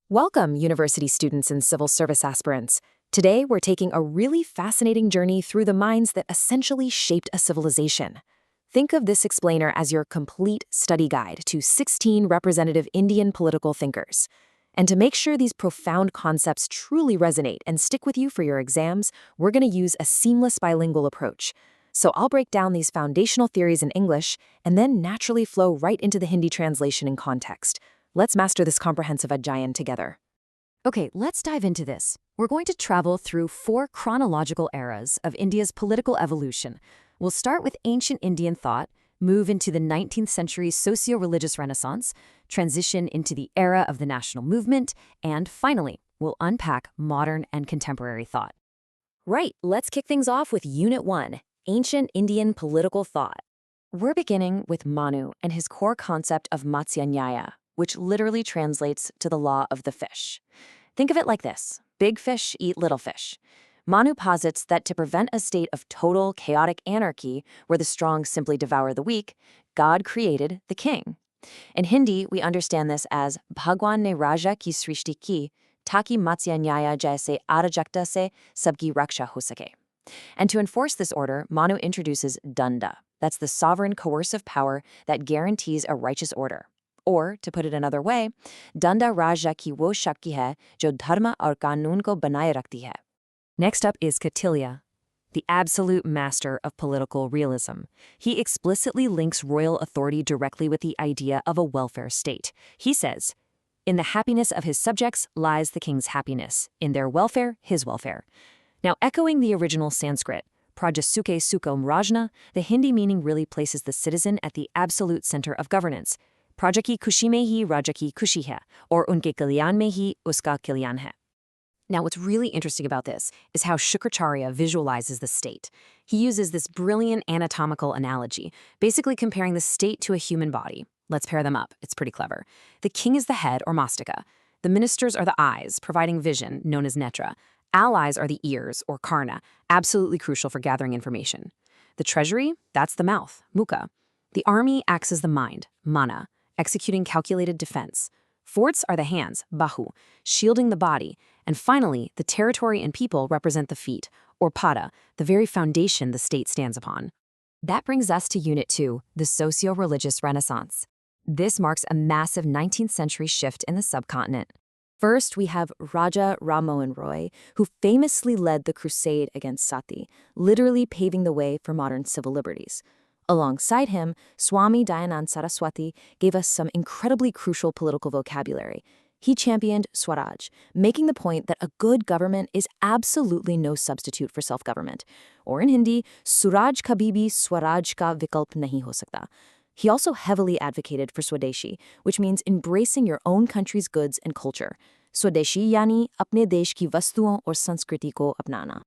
Welcome, university students and civil service aspirants. Today, we're taking a really fascinating journey through the minds that essentially shaped a civilization. Think of this explainer as your complete study guide to 16 representative Indian political thinkers. And to make sure these profound concepts truly resonate and stick with you for your exams, we're going to use a seamless bilingual approach. So I'll break down these foundational theories in English and then naturally flow right into the Hindi translation and context. Let's master this comprehensive adjayan together. Okay, let's dive into this. We're going to travel through 4 chronological eras of India's political evolution. We'll start with ancient Indian thought, move into the 19th century socio-religious renaissance, transition into the era of the national movement, and finally, we'll unpack modern and contemporary thought. Right, let's kick things off with Unit 1, Ancient Indian Political Thought. We're beginning with Manu and his core concept of Matsya, which literally translates to the law of the fish. Think of it like this: big fish eat little fish. Manu posits that to prevent a state of total chaotic anarchy where the strong simply devour the weak, God created the king. In Hindi, we understand this as Bhagwan ne Raja ki srishti ki, taki Matsya Nyaya jaise arajakta se sabki raksha ho sake. And to enforce this order, Manu introduces danda. That's the sovereign coercive power that guarantees a righteous order. Or, to put it another way, danda raja ki wo shakti hai jo dharma aur kaanoon ko banaye rakhti hai. Next up is Kautilya, the absolute master of political realism. He explicitly links royal authority directly with the idea of a welfare state. He says, "In the happiness of his subjects lies the king's happiness. In their welfare, his welfare." Now, echoing the original Sanskrit, Prajasuke Sukham Rajna, the Hindi meaning really places the citizen at the absolute center of governance. Praja ki khushi mein hi raja ki khushi hai, or unke kalyan mein hi uska kalyan hai. Now, what's really interesting about this is how Shukracharya visualizes the state. He uses this brilliant anatomical analogy, basically comparing the state to a human body. Let's pair them up. It's pretty clever. The king is the head, or mastika. The ministers are the eyes, providing vision, known as netra. Allies are the ears, or karna, absolutely crucial for gathering information. The treasury, that's the mouth, mukha. The army acts as the mind, mana, executing calculated defense. Forts are the hands, bahu, shielding the body. And finally, the territory and people represent the feet, or pada, the very foundation the state stands upon. That brings us to Unit 2, the socio-religious renaissance. This marks a massive 19th century shift in the subcontinent. First, we have Raja Ram Mohan Roy, who famously led the crusade against Sati, literally paving the way for modern civil liberties. Alongside him, Swami Dayanand Saraswati gave us some incredibly crucial political vocabulary. He championed Swaraj, making the point that a good government is absolutely no substitute for self-government. Or in Hindi, Suraj kabhi bhi Swaraj ka vikalp nahi ho sakta. He also heavily advocated for Swadeshi, which means embracing your own country's goods and culture. Swadeshi yani apne desh ki vastuon aur sanskriti ko apnana.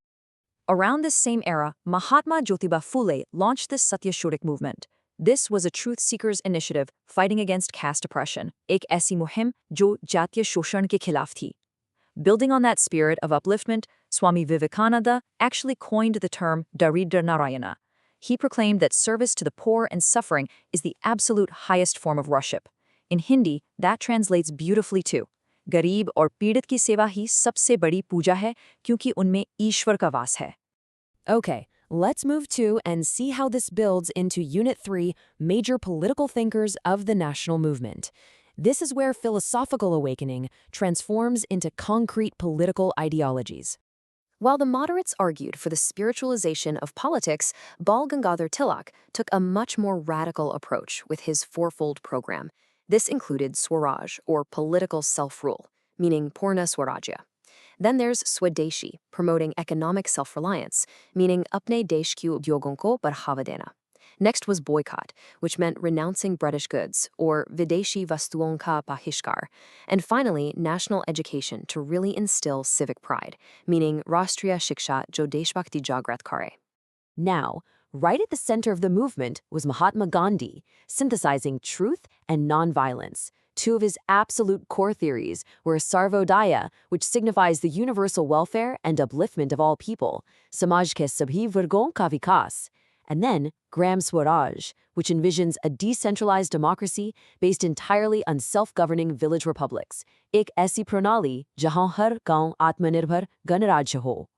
Around this same era, Mahatma Jyotiba Phule launched this Satyashodak movement. This was a truth-seekers initiative fighting against caste oppression, ek aisi muhim jo jatiya shoshan ke khilaf thi. Building on that spirit of upliftment, Swami Vivekananda actually coined the term Daridra Narayana. He proclaimed that service to the poor and suffering is the absolute highest form of worship. In Hindi, that translates beautifully too. गरीब और पीड़ित की सेवा ही सबसे बड़ी पूजा है क्योंकि उनमें ईश्वर का वास है. Okay, let's move to and see how this builds into Unit 3, Major Political Thinkers of the National Movement. This is where philosophical awakening transforms into concrete political ideologies. While the moderates argued for the spiritualization of politics, Bal Gangadhar Tilak took a much more radical approach with his fourfold program. This included Swaraj, or political self-rule, meaning Purna Swarajya. Then there's Swadeshi, promoting economic self-reliance, meaning apne desh ki udyogon ko badhawa dena. Next was boycott, which meant renouncing British goods, or videshi vastuon ka bahishkar. And finally, national education to really instill civic pride, meaning Rashtriya Shiksha jo deshbhakti jagrat kare. Now, right at the center of the movement was Mahatma Gandhi, synthesizing truth and nonviolence. Two of his absolute core theories were Sarvodaya, which signifies the universal welfare and upliftment of all people, Samaj ke sabhi vargon ka vikas, And then Gram Swaraj, which envisions a decentralized democracy based entirely on self-governing village republics. एक ऐसी प्रणाली जहां हर गांव आत्मनिर्भर गणराज्य हो.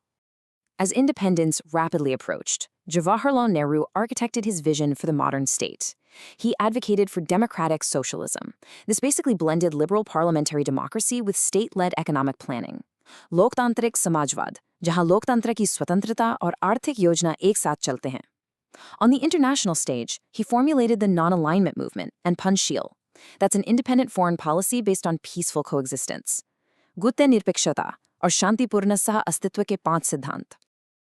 As independence rapidly approached, Jawaharlal Nehru architected his vision for the modern state. He advocated for democratic socialism. This basically blended liberal parliamentary democracy with state-led economic planning. लोकतांत्रिक समाजवाद, जहां लोकतंत्र की स्वतंत्रता और आर्थिक योजना एक साथ चलते हैं. On the international stage, he formulated the non-alignment movement and Panchsheel. That's an independent foreign policy based on peaceful coexistence. Gutte nirpekshata और शांतिपूर्ण सह अस्तित्व के 5 सिद्धांत.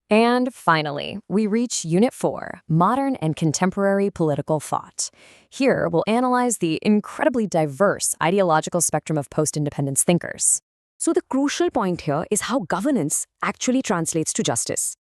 And finally, we reach Unit 4, Modern and Contemporary Political Thought. Here, we'll analyze the incredibly diverse ideological spectrum of post-independence thinkers. So the crucial point here is how governance actually translates to justice.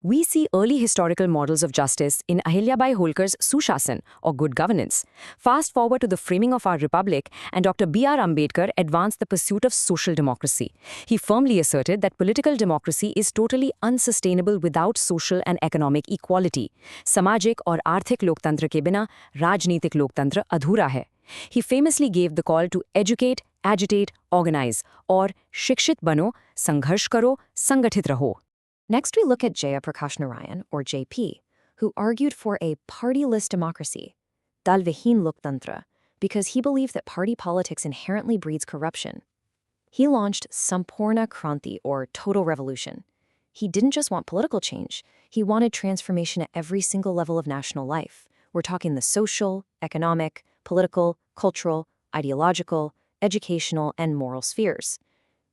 We see early historical models of justice in Ahilyabai Holkar's Sushasan, or good governance. Fast forward to the framing of our republic, and Dr. B.R. Ambedkar advanced the pursuit of social democracy. He firmly asserted that political democracy is totally unsustainable without social and economic equality. Samajik और आर्थिक लोकतंत्र के बिना राजनीतिक लोकतंत्र अधूरा है. He famously gave the call to educate, agitate, organize, और शिक्षित बनो, संघर्ष करो, संगठित रहो. Next, we look at Jayaprakash Narayan, or JP, who argued for a partyless democracy, dalvihin loktantra, because he believed that party politics inherently breeds corruption. He launched Sampurna Kranti, or total revolution. He didn't just want political change, he wanted transformation at every single level of national life. We're talking the social, economic, political, cultural, ideological, educational, and moral spheres.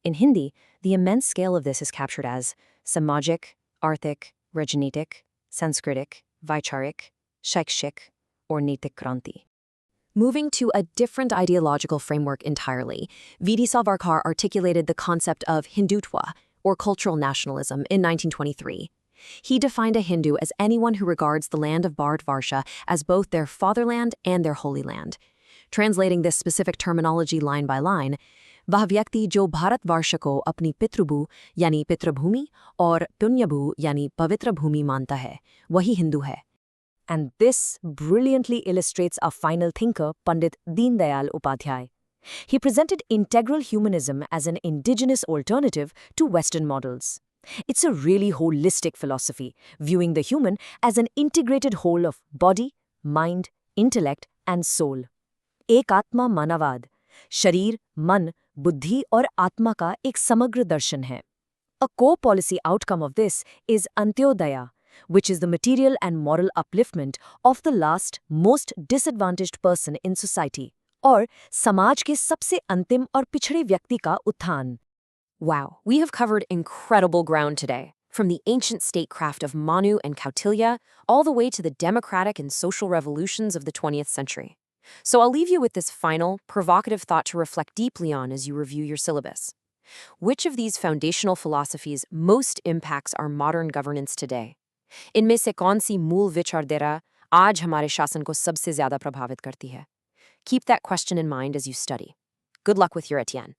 In Hindi, the immense scale of this is captured as Samajik, Arthik, Rajnitik, Sanskritik, Vaicharik, Shaikshik, or Nitik Kranti. Moving to a different ideological framework entirely, V.D. Savarkar articulated the concept of Hindutva, or cultural nationalism, in 1923. He defined a Hindu as anyone who regards the land of Bharatvarsha as both their fatherland and their holy land. Translating this specific terminology line by line, वह व्यक्ति जो भारतवर्ष को अपनी पितृभू यानी पितृभूमि और पुण्यभू यानी पवित्र भूमि मानता है, वही हिंदू है. And this brilliantly illustrates our final thinker, Pandit Deen Dayal Upadhyay. He presented integral humanism as an indigenous alternative to Western models. It's a really holistic philosophy, viewing the human as an integrated whole of body, mind, intellect, and soul. एक आत्मा मानववाद, शरीर, मन, बुद्धि और आत्मा का एक समग्र दर्शन है. A core policy outcome of this is Antyodaya, which is the material and moral upliftment of the last, most disadvantaged person in society, और समाज के सबसे अंतिम और पिछड़े व्यक्ति का उत्थान. Wow, we have covered incredible ground today, from the ancient statecraft of Manu and Kautilya all the way to the democratic and social revolutions of the 20th century. So I'll leave you with this final, provocative thought to reflect deeply on as you review your syllabus. Which of these foundational philosophies most impacts our modern governance today? इनमें से कौन सी मूल विचारधारा आज हमारे शासन को सबसे ज्यादा प्रभावित करती है? Keep that question in mind as you study. Good luck with your Etienne.